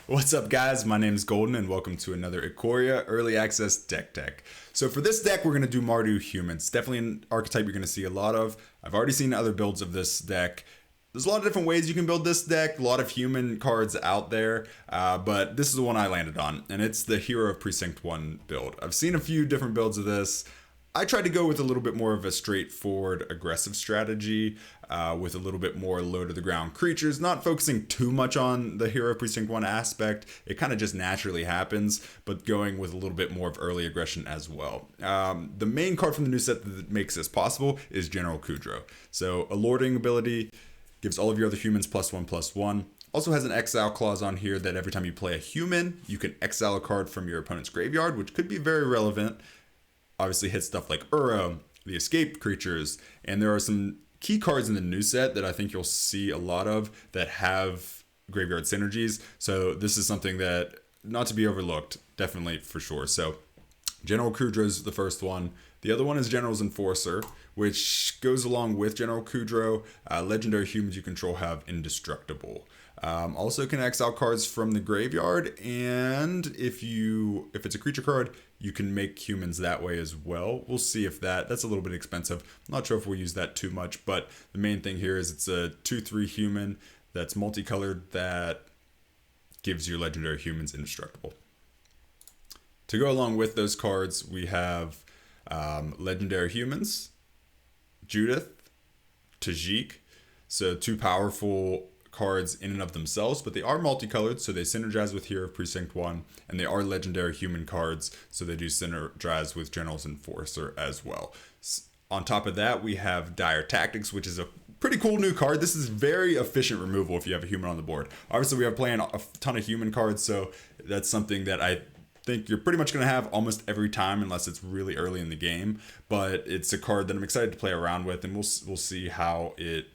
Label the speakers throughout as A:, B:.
A: What's up, guys? My name is Golden, and welcome to another Ikoria Early Access Deck Tech. So for this deck, we're going to do Mardu Humans. Definitely an archetype you're going to see a lot of. I've already seen other builds of this deck. There's a lot of different ways you can build this deck, a lot of human cards out there, but this is the one I landed on, and it's the Hero of Precinct 1 build. I've seen a few different builds of this. I tried to go with a little bit more of a straightforward aggressive strategy with a little bit more low to the ground creatures, not focusing too much on the Hero Precinct 1 aspect. It kind of just naturally happens, but going with a little bit more of early aggression as well. The main card from the new set that makes this possible is General Kudro. So a lording ability gives all of your other humans +1/+1. Also has an exile clause on here that every time you play a human, you can exile a card from your opponent's graveyard, which could be very relevant. Obviously hits stuff like Uro, the escape creatures, and there are some key cards in the new set that I think you'll see a lot of that have graveyard synergies. So this is something that not to be overlooked, definitely for sure. So General Kudro is the first one. The other one is General's Enforcer, which goes along with General Kudro. Legendary humans you control have Indestructible. Also can exile cards from the graveyard, and if it's a creature card, you can make humans that way as well. We'll see if that's a little bit expensive. I'm not sure if we'll use that too much, but the main thing here is it's a 2/3 human that's multicolored that gives your legendary humans Indestructible. To go along with those cards, we have legendary humans, Judith, Tajik, so two powerful cards in and of themselves, but they are multicolored, so they synergize with Hero of Precinct 1, and they are legendary human cards, so they do synergize with General's Enforcer as well. On top of that, we have Dire Tactics, which is a pretty cool new card. This is very efficient removal if you have a human on the board. Obviously, we are playing a ton of human cards, so that's something that I think you're pretty much going to have almost every time unless it's really early in the game, but it's a card that I'm excited to play around with, and we'll see how it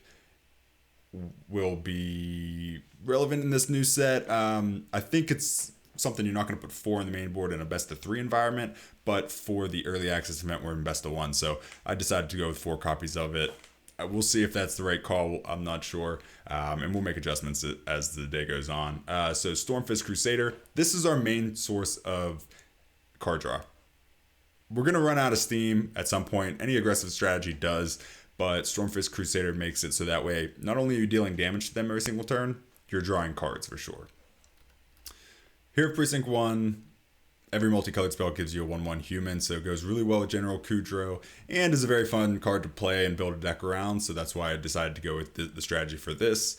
A: will be relevant in this new set. I think it's something you're not going to put 4 in the main board in a best of 3 environment, but for the early access event we're in best of 1, so I decided to go with 4 copies of it. We'll see if that's the right call. I'm not sure, and we'll make adjustments as the day goes on. So Stormfist Crusader, this is our main source of card draw. We're going to run out of steam at some point. Any aggressive strategy does, but Stormfist Crusader makes it so that way not only are you dealing damage to them every single turn, you're drawing cards for sure. Here at Precinct 1, every multicolored spell gives you a 1/1 human, so it goes really well with General Kudro, and is a very fun card to play and build a deck around, so that's why I decided to go with the strategy for this.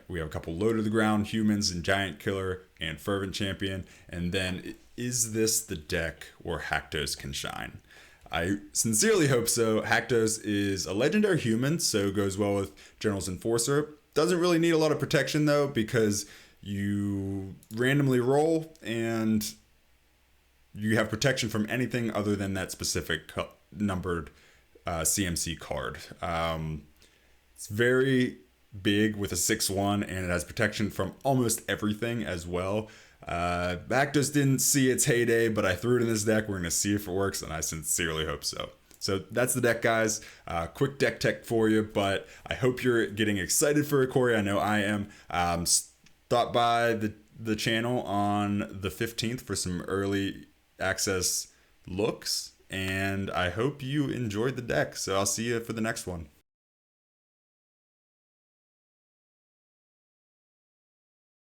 A: We have a couple low to the ground humans and Giant Killer and Fervent Champion, and then is this the deck where Haktos can shine? I sincerely hope so. Haktos is a legendary human, so goes well with General's Enforcer. Doesn't really need a lot of protection though, because you randomly roll and you have protection from anything other than that specific numbered CMC card. It's very big with a 6/1, and it has protection from almost everything as well. Haktos didn't see its heyday, but I threw it in this deck. We're going to see if it works, and I sincerely hope so. So that's the deck, guys. Quick deck tech for you, but I hope you're getting excited for Ikoria. I know I am. Stop by the channel on the 15th for some early access looks, and I hope you enjoyed the deck. So I'll see you for the next one.